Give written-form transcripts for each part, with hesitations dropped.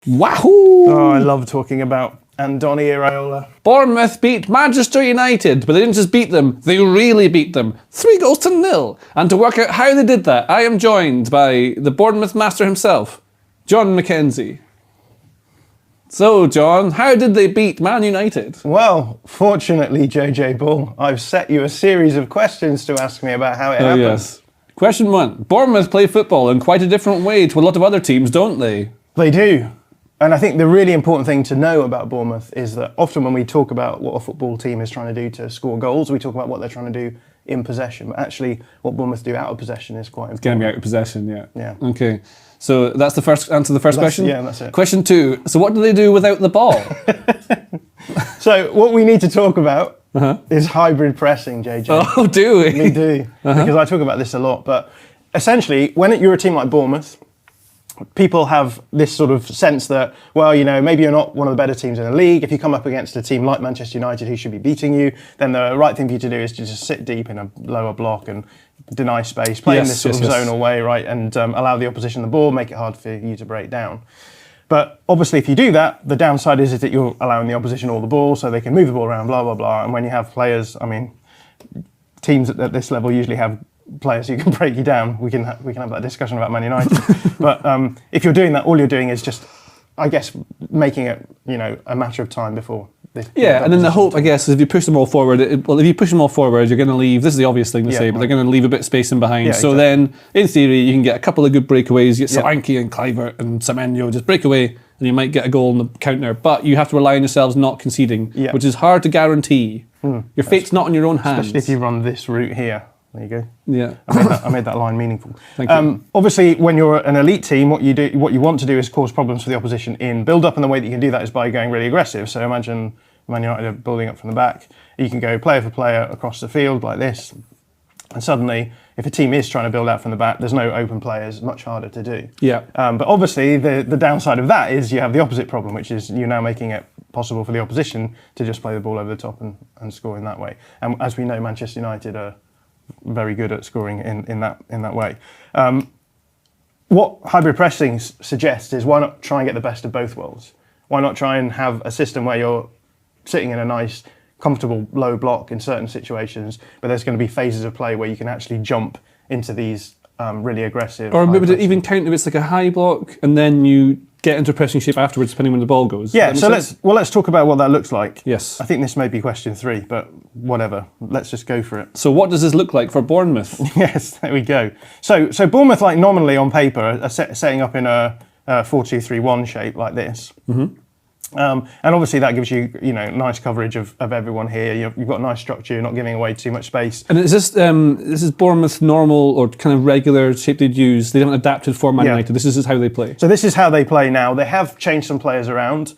Wahoo! Oh, I love talking about Andoni Iraola. Bournemouth beat Manchester United, but they didn't just beat them, they really beat them. 3-0. And to work out how they did that, I am joined by the Bournemouth master himself, Jon Mackenzie. So, John, how did they beat Man United? Well, fortunately, JJ Bull, I've set you a series of questions to ask me about how it happened. Yes. Question 1. Bournemouth play football in quite a different way to a lot of other teams, don't they? They do. And I think the really important thing to know about Bournemouth is that often when we talk about what a football team is trying to do to score goals, we talk about what they're trying to do in possession. But actually, what Bournemouth do out of possession is quite important. It's going to be out of possession, yeah. Yeah. Okay. So that's the first answer to the first question? Yeah, that's it. Question 2. So what do they do without the ball? So what we need to talk about is hybrid pressing, JJ. Oh, do we? We do. Because I talk about this a lot. But essentially, when you're a team like Bournemouth, people have this sort of sense that, well, you know, maybe you're not one of the better teams in the league. If you come up against a team like Manchester United who should be beating you, then the right thing for you to do is to just sit deep in a lower block and deny space, play in this sort of zonal way, right, and allow the opposition the ball, make it hard for you to break down. But obviously, if you do that, the downside is that you're allowing the opposition all the ball so they can move the ball around, blah, blah, blah. And when you have players, I mean, teams at this level usually have players who can break you down. We can have that discussion about Man United. But if you're doing that, all you're doing is just, I guess, making it, you know, a matter of time before. Yeah, and then the hope, I guess, is if you push them all forward, if you push them all forward, you're going to leave, this is the obvious thing to say, but they're going to leave a bit of space in behind. Yeah, so then, in theory, you can get a couple of good breakaways, you get Solanke and Kluivert and Semenyo, just break away, and you might get a goal on the counter. But you have to rely on yourselves not conceding, which is hard to guarantee. Your fate's not in your own hands. Especially if you run this route here. There you go. Yeah, I made that line meaningful. Thank you. Obviously, when you're an elite team, what you want to do is cause problems for the opposition in build-up, and the way that you can do that is by going really aggressive. So imagine Man United are building up from the back. You can go player for player across the field like this, and suddenly, if a team is trying to build out from the back, there's no open players, much harder to do. Yeah. But obviously, the downside of that is you have the opposite problem, which is you're now making it possible for the opposition to just play the ball over the top and score in that way. And as we know, Manchester United are very good at scoring in that way. What hybrid pressing suggests is, why not try and get the best of both worlds? Why not try and have a system where you're sitting in a nice, comfortable low block in certain situations, but there's going to be phases of play where you can actually jump into these really aggressive. Or maybe even count if it's like a high block, and then you get into pressing shape afterwards, depending when the ball goes. Yeah, so let's talk about what that looks like. Yes. I think this may be question 3, but whatever. Let's just go for it. So what does this look like for Bournemouth? Yes, there we go. So Bournemouth, like nominally on paper, are setting up in a 4-2-3-1 shape like this. And obviously that gives you, nice coverage of everyone here. You've got a nice structure. You're not giving away too much space. And is this is Bournemouth normal or kind of regular shape they'd use? They haven't adapted for Man United. This is how they play. So this is how they play now. They have changed some players around.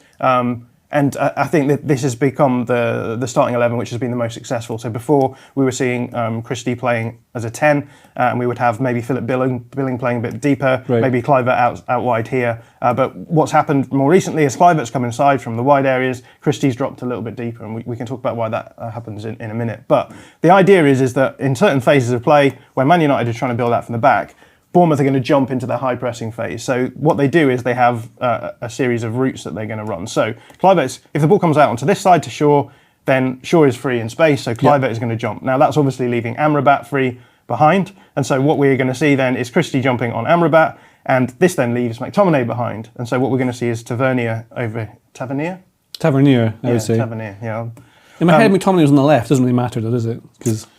And I think that this has become the starting 11, which has been the most successful. So before, we were seeing Christie playing as a 10, and we would have maybe Philip Billing playing a bit deeper, maybe Kluivert out wide here. But what's happened more recently is Kluivert's come inside from the wide areas, Christie's dropped a little bit deeper, and we can talk about why that happens in a minute. But the idea is that in certain phases of play, when Man United are trying to build out from the back, Bournemouth are going to jump into the high pressing phase. So what they do is they have a series of routes that they're going to run. So Kluivert, if the ball comes out onto this side to Shaw, then Shaw is free in space, so Kluivert is going to jump. Now that's obviously leaving Amrabat free behind, and so what we're going to see then is Christie jumping on Amrabat, and this then leaves McTominay behind. And so what we're going to see is Tavernier over Tavernier, I would say. Tavernier, yeah. In my head, McTominay was on the left. Doesn't really matter, does it?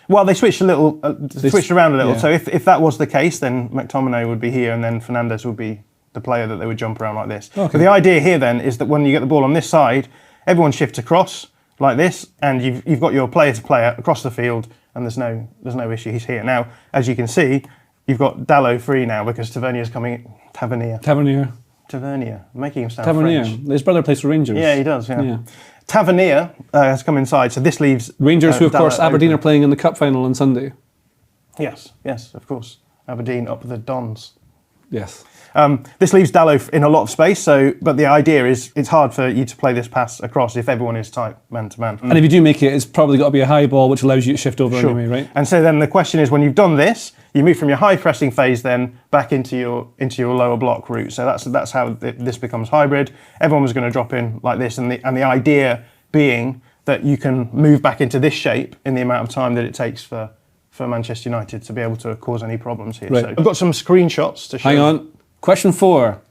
Well, they switched a little, switched around a little. Yeah. So if that was the case, then McTominay would be here, and then Fernandes would be the player that they would jump around like this. Okay. But the idea here then is that when you get the ball on this side, everyone shifts across like this, and you've got your player to player across the field, and there's no issue. He's here now. As you can see, you've got Dalot free now because Tavernier's coming. Tavernier, making him sound French. His brother plays for Rangers. Yeah, he does. Yeah. Tavernier has come inside, so this leaves Rangers, who of course Aberdeen open. Are playing in the cup final on Sunday. Yes, of course. Aberdeen up the Dons. Yes. This leaves Dalot in a lot of space, but the idea is it's hard for you to play this pass across if everyone is tight man-to-man. And if you do make it, it's probably got to be a high ball, which allows you to shift over anyway, right? And so then the question is, when you've done this, you move from your high pressing phase then back into your lower block route. So that's how this becomes hybrid. Everyone was going to drop in like this, and the idea being that you can move back into this shape in the amount of time that it takes for Manchester United to be able to cause any problems here. Right. So I've got some screenshots to show. Hang on. Question 4.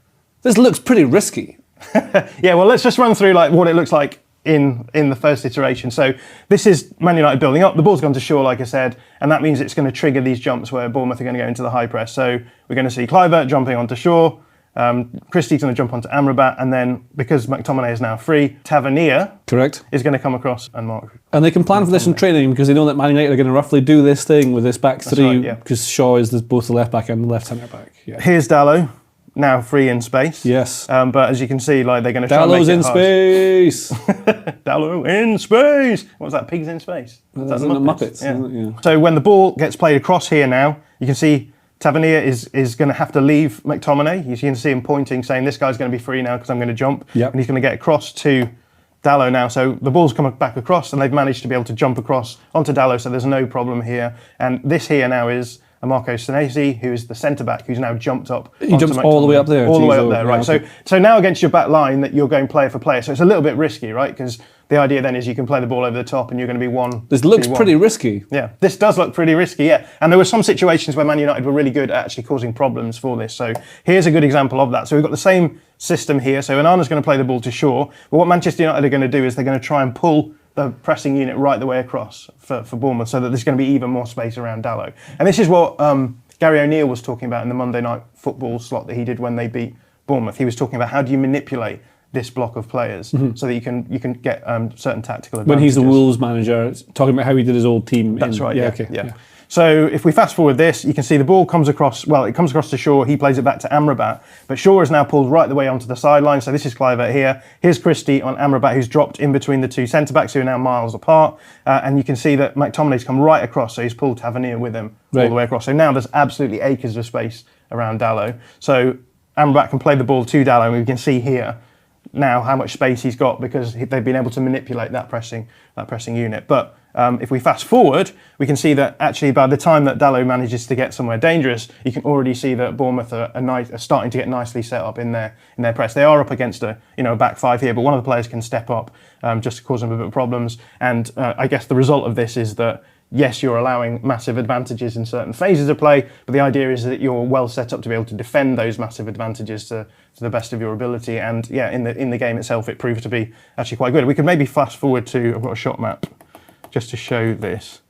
This looks pretty risky. Yeah, well, let's just run through like what it looks like in the first iteration. So this is Man United building up. The ball's gone to Shaw, like I said, and that means it's going to trigger these jumps where Bournemouth are going to go into the high press. So we're going to see Kluivert jumping onto Shaw. Christie's going to jump onto Amrabat, and then because McTominay is now free, Tavernier Correct. is going to come across and mark. And they can plan for this in training because they know that Man United are going to roughly do this thing with this back three because Shaw is both the left back and the left centre back. Yeah. Here's Dalot, now free in space. Yes. But as you can see, like they're going to try and make Dalot's it in hard. space. Dalot in space. What was that? Pigs in space. Well, that's the Muppets. Yeah. Isn't it? Yeah. So when the ball gets played across here now, you can see Tavernier is going to have to leave McTominay. You can see him pointing, saying this guy's going to be free now because I'm going to jump. Yep. And he's going to get across to Dalot now. So the ball's come back across, and they've managed to be able to jump across onto Dalot, so there's no problem here. And this here now is a Marco Senesi, who is the centre-back, who's now jumped up. He jumps all the way up there. All the way up Jeez, there, yeah, right. okay. So now against your back line that you're going player for player. So it's a little bit risky, right? Because the idea then is you can play the ball over the top and you're going to be one. This looks 2-1. pretty risky. Yeah, this does look pretty risky, yeah. And there were some situations where Man United were really good at actually causing problems for this. So here's a good example of that. So we've got the same system here. So Onana's going to play the ball to Shaw. But what Manchester United are going to do is they're going to try and pull the pressing unit right the way across for Bournemouth so that there's going to be even more space around Dalot. And this is what Gary O'Neill was talking about in the Monday Night Football slot that he did when they beat Bournemouth. He was talking about how do you manipulate this block of players so that you can get certain tactical advantages. When he's the Wolves manager, talking about how he did his old team. That's right, yeah. Okay. Yeah. So if we fast forward this, you can see the ball comes across, well, it comes across to Shaw, he plays it back to Amrabat, but Shaw is now pulled right the way onto the sideline, so this is Kluivert here. Here's Christie on Amrabat, who's dropped in between the two centre-backs who are now miles apart, and you can see that McTominay's come right across, so he's pulled Tavernier with him all the way across. So now there's absolutely acres of space around Dalot. So Amrabat can play the ball to Dalot, and we can see here now how much space he's got because they've been able to manipulate that pressing unit. But if we fast forward, we can see that actually by the time that Dalot manages to get somewhere dangerous, you can already see that Bournemouth are starting to get nicely set up in their press. They are up against a back five here, but one of the players can step up just to cause them a bit of problems. And I guess the result of this is that yes, you're allowing massive advantages in certain phases of play, but the idea is that you're well set up to be able to defend those massive advantages to the best of your ability. And yeah, in the game itself, it proved to be actually quite good. We could maybe fast forward to, I've got a shot map just to show this.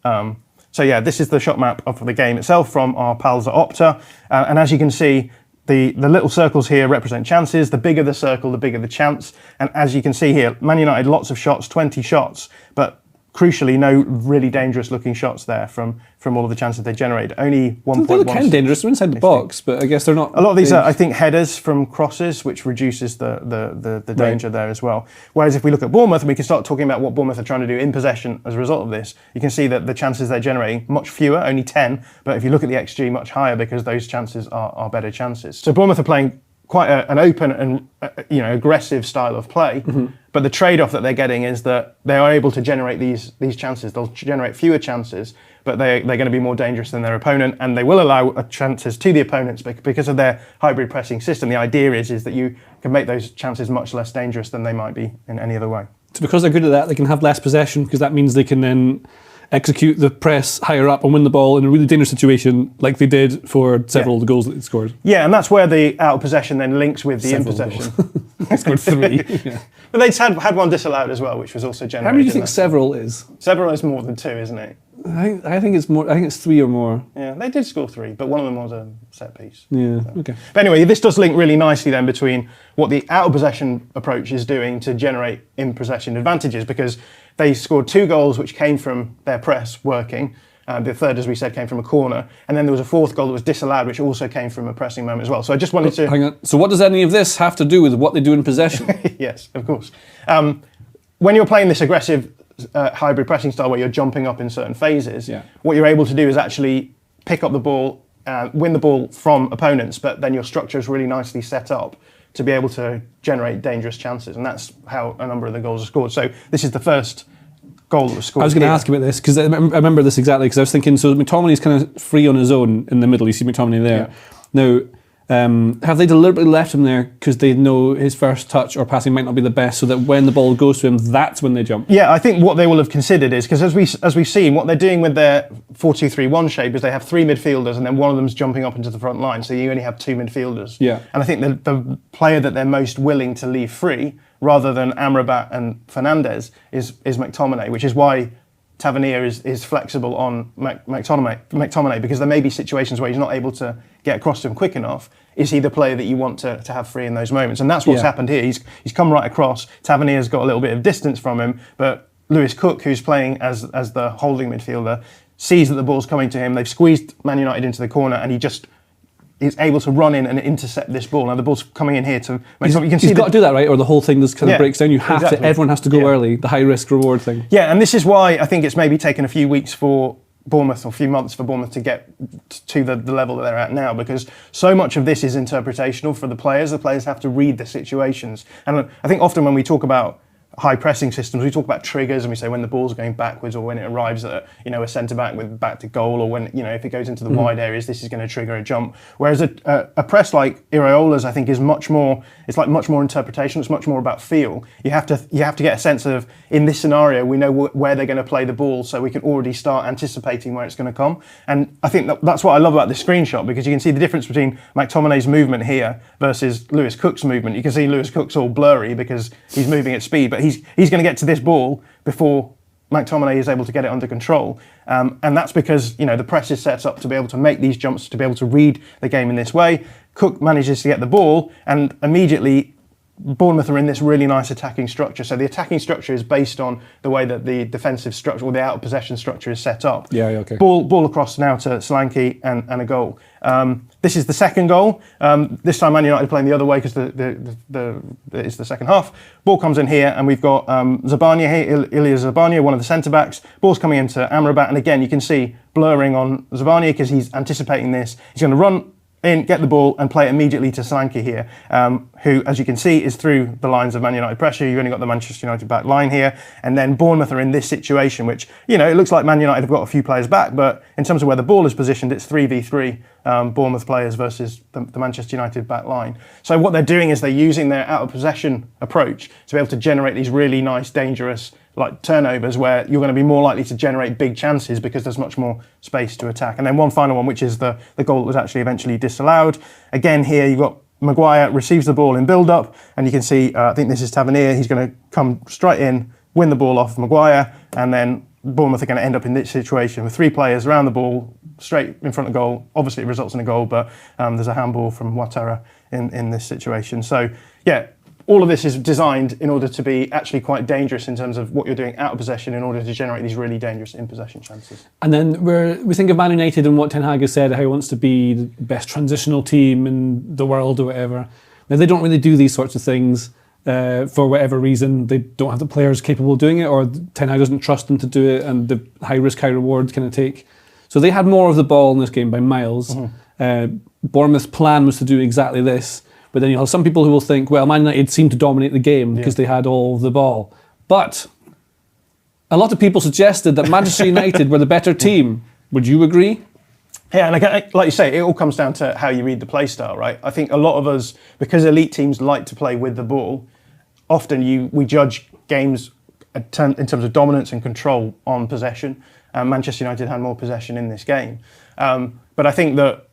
So yeah, this is the shot map of the game itself from our pals at Opta. And as you can see, the little circles here represent chances. The bigger the circle, the bigger the chance. And as you can see here, Man United, lots of shots, 20 shots, but crucially, no really dangerous looking shots there from all of the chances they generated. Only 1.1. They look kind of dangerous. They're inside the box, but I guess they're not. A lot of these are, I think, headers from crosses, which reduces the danger there as well. Whereas if we look at Bournemouth, and we can start talking about what Bournemouth are trying to do in possession as a result of this, you can see that the chances they're generating, much fewer, only 10, but if you look at the XG, much higher because those chances are better chances. So Bournemouth are playing quite an open and aggressive style of play, but the trade-off that they're getting is that they are able to generate these chances. They'll generate fewer chances, but they're going to be more dangerous than their opponent, and they will allow chances to the opponents because of their hybrid pressing system. The idea is that you can make those chances much less dangerous than they might be in any other way. So because they're good at that, they can have less possession because that means they can then execute the press higher up and win the ball in a really dangerous situation like they did for several of the goals that they scored. Yeah, and that's where the out of possession then links with the in possession. They scored 3. Yeah. But they'd had one disallowed as well, which was also generated. How many do you think several is? Several is more than 2, isn't it? I think it's more. I think it's 3 or more. Yeah, they did score 3, but one of them was a set piece. Yeah. Okay. But anyway, this does link really nicely then between what the out of possession approach is doing to generate in possession advantages, because they scored 2 goals which came from their press working. The third, as we said, came from a corner, and then there was a 4th goal that was disallowed, which also came from a pressing moment as well. So I just wanted to hang on. So what does any of this have to do with what they do in possession? Yes, of course. When you're playing this aggressive hybrid pressing style where you're jumping up in certain phases, what you're able to do is actually pick up the ball win the ball from opponents, but then your structure is really nicely set up to be able to generate dangerous chances, and that's how a number of the goals are scored. So this is the first goal that was scored. I was going to ask about this because I remember this exactly because I was thinking. So McTominay's kind of free on his own in the middle. You see McTominay there. Now, have they deliberately left him there because they know his first touch or passing might not be the best, so that when the ball goes to him, that's when they jump? Yeah, I think what they will have considered is, because as we've seen, what they're doing with their 4-2-3-1 shape is they have 3 midfielders and then one of them's jumping up into the front line, so you only have 2 midfielders. Yeah. And I think the player that they're most willing to leave free, rather than Amrabat and Fernandes, is McTominay, which is why Tavernier is flexible on McTominay, because there may be situations where he's not able to get across to him quick enough. Is he the player that you want to have free in those moments? And that's what's happened here. He's come right across. Tavernier's got a little bit of distance from him, but Lewis Cook, who's playing as the holding midfielder, sees that the ball's coming to him. They've squeezed Man United into the corner, and he just is able to run in and intercept this ball. Now the ball's coming in here to make sure you can see. He's got to do that, right? Or the whole thing just kind of breaks down. You have to. Everyone has to go early. The high risk reward thing. Yeah, and this is why I think it's maybe taken a few weeks for Bournemouth, or a few months for Bournemouth to get to the level that they're at now, because so much of this is interpretational for the players. The players have to read the situations, and I think often when we talk about high pressing systems, we talk about triggers, and we say when the ball's going backwards, or when it arrives at a centre back with back to goal, or when if it goes into the wide areas, this is going to trigger a jump. Whereas a press like Iraola's, I think, is much more. It's like much more interpretation. It's much more about feel. You have to get a sense of, in this scenario, we know where they're going to play the ball, so we can already start anticipating where it's going to come. And I think that's what I love about this screenshot, because you can see the difference between McTominay's movement here versus Lewis Cook's movement. You can see Lewis Cook's all blurry because he's moving at speed, but he's going to get to this ball before McTominay is able to get it under control. And that's because the press is set up to be able to make these jumps, to be able to read the game in this way. Cook manages to get the ball, and immediately Bournemouth are in this really nice attacking structure. So the attacking structure is based on the way that the defensive structure, or the out of possession structure, is set up. Yeah, okay. Ball across now to Solanke and a goal. This is the second goal. This time Man United are playing the other way because it's the second half. Ball comes in here, and we've got Zabania here, Ilya Zabania, one of the centre backs. Ball's coming into Amrabat, and again you can see blurring on Zabania because he's anticipating this. He's going to run in, get the ball, and play it immediately to Solanke here, who, as you can see, is through the lines of Man United pressure. You've only got the Manchester United back line here, and then Bournemouth are in this situation, which, it looks like Man United have got a few players back, but in terms of where the ball is positioned, it's 3v3 Bournemouth players versus the Manchester United back line. So what they're doing is they're using their out of possession approach to be able to generate these really nice, dangerous turnovers, where you're going to be more likely to generate big chances because there's much more space to attack. And then one final one, which is the goal that was actually eventually disallowed. Again, here you've got Maguire receives the ball in build-up, and you can see, I think this is Tavernier, he's going to come straight in, win the ball off Maguire, and then Bournemouth are going to end up in this situation with 3 players around the ball, straight in front of goal. Obviously it results in a goal, but there's a handball from Ouattara in this situation. So, yeah, all of this is designed in order to be actually quite dangerous in terms of what you're doing out of possession, in order to generate these really dangerous in-possession chances. And then we think of Man United and what Ten Hag has said, how he wants to be the best transitional team in the world or whatever. Now, they don't really do these sorts of things for whatever reason. They don't have the players capable of doing it, or Ten Hag doesn't trust them to do it, and the high risk, high reward kind of take. So they had more of the ball in this game by miles. Bournemouth's plan was to do exactly this. But then you'll have some people who will think, well, Man United seemed to dominate the game because they had all of the ball. But a lot of people suggested that Manchester United were the better team. Would you agree? Yeah, and like you say, it all comes down to how you read the play style, right? I think a lot of us, because elite teams like to play with the ball, often we judge games in terms of dominance and control on possession. Manchester United had more possession in this game. But I think that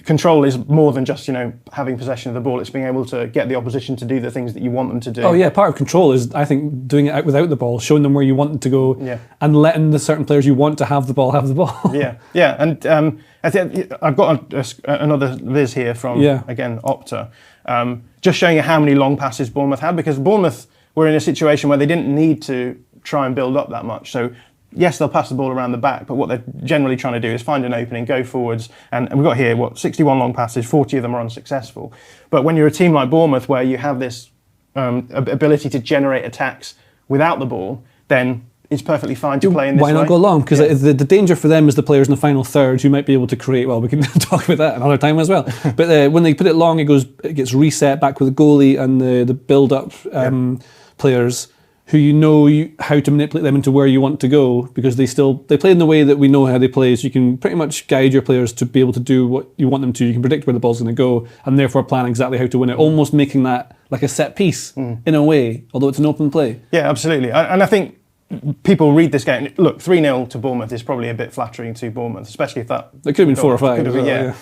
control is more than just having possession of the ball. It's being able to get the opposition to do the things that you want them to do. Oh yeah, part of control is, I think, doing it without the ball, showing them where you want them to go, and letting the certain players you want to have the ball have the ball. yeah, and I think I've got another viz here from again Opta, just showing you how many long passes Bournemouth had, because Bournemouth were in a situation where they didn't need to try and build up that much. So yes, they'll pass the ball around the back, but what they're generally trying to do is find an opening, go forwards, and we've got here, 61 long passes, 40 of them are unsuccessful. But when you're a team like Bournemouth, where you have this ability to generate attacks without the ball, then is perfectly fine to play in this way. Why not go long? Because the danger for them is the players in the final third who might be able to create. Well, we can talk about that another time as well. But when they put it long, it gets reset back with the goalie and the build-up players who how to manipulate them into where you want to go, because they play in the way that we know how they play. So you can pretty much guide your players to be able to do what you want them to. You can predict where the ball's going to go and therefore plan exactly how to win it, almost making that like a set piece in a way, although it's an open play. Yeah, absolutely. And I think people read this game. Look, 3-0 to Bournemouth is probably a bit flattering to Bournemouth, especially if that... It could have been 4 or 5.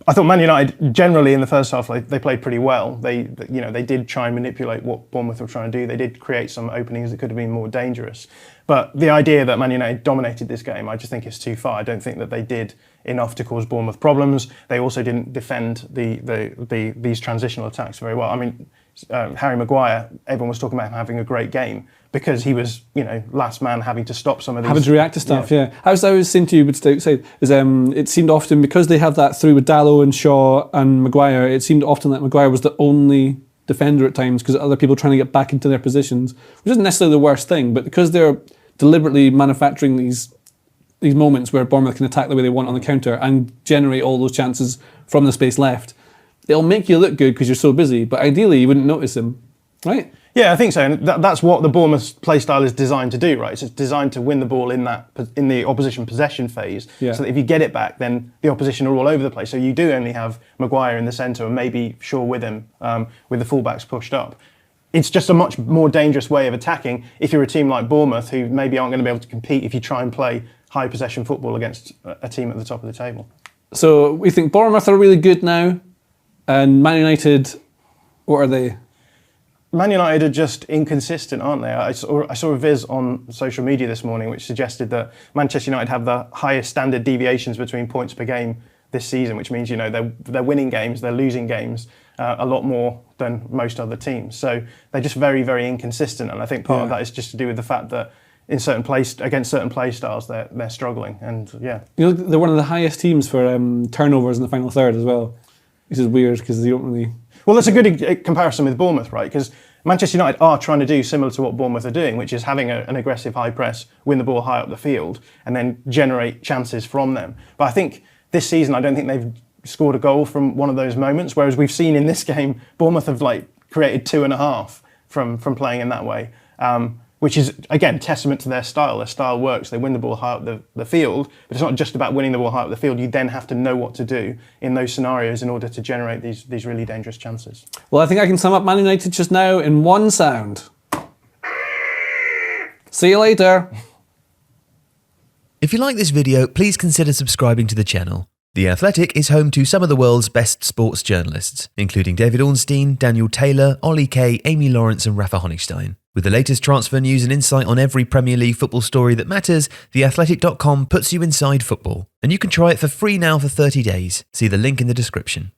I thought Man United generally in the first half they played pretty well. They did try and manipulate what Bournemouth were trying to do. They did create some openings that could have been more dangerous. But the idea that Man United dominated this game, I just think is too far. I don't think that they did enough to cause Bournemouth problems. They also didn't defend these transitional attacks very well. I mean, Harry Maguire, everyone was talking about him having a great game because he was, last man having to stop some of these. Having to react to stuff, yeah. I was saying to you, but outside, is it seemed often, because they have that through with Dalot and Shaw and Maguire, it seemed often that Maguire was the only defender at times because other people trying to get back into their positions, which isn't necessarily the worst thing, but because they're deliberately manufacturing these moments where Bournemouth can attack the way they want on the counter and generate all those chances from the space left, it'll make you look good because you're so busy, but ideally you wouldn't notice them, right? Yeah, I think so, and that's what the Bournemouth play style is designed to do, right? It's designed to win the ball in the opposition possession phase, so that if you get it back, then the opposition are all over the place. So you do only have Maguire in the centre and maybe Shaw with him, with the fullbacks pushed up. It's just a much more dangerous way of attacking if you're a team like Bournemouth, who maybe aren't going to be able to compete if you try and play high possession football against a team at the top of the table. So we think Bournemouth are really good now, and Man United, what are they? Man United are just inconsistent, aren't they? I saw a viz on social media this morning which suggested that Manchester United have the highest standard deviations between points per game this season, which means they're winning games, they're losing games a lot more than most other teams. So they're just very, very inconsistent, and I think part of that is just to do with the fact that against certain play styles they're struggling, and they're one of the highest teams for turnovers in the final third as well, which is weird because they don't really. Well, that's a good comparison with Bournemouth, right? Because Manchester United are trying to do similar to what Bournemouth are doing, which is having an aggressive high press, win the ball high up the field, and then generate chances from them. But I think this season, I don't think they've scored a goal from one of those moments, whereas we've seen in this game, Bournemouth have created 2.5 from playing in that way, which is, again, testament to their style. Their style works. They win the ball high up the field, but it's not just about winning the ball high up the field. You then have to know what to do in those scenarios in order to generate these really dangerous chances. Well, I think I can sum up Man United just now in one sound. See you later. If you like this video, please consider subscribing to the channel. The Athletic is home to some of the world's best sports journalists, including David Ornstein, Daniel Taylor, Ollie Kay, Amy Lawrence and Rafa Honigstein. With the latest transfer news and insight on every Premier League football story that matters, theathletic.com puts you inside football. And you can try it for free now for 30 days. See the link in the description.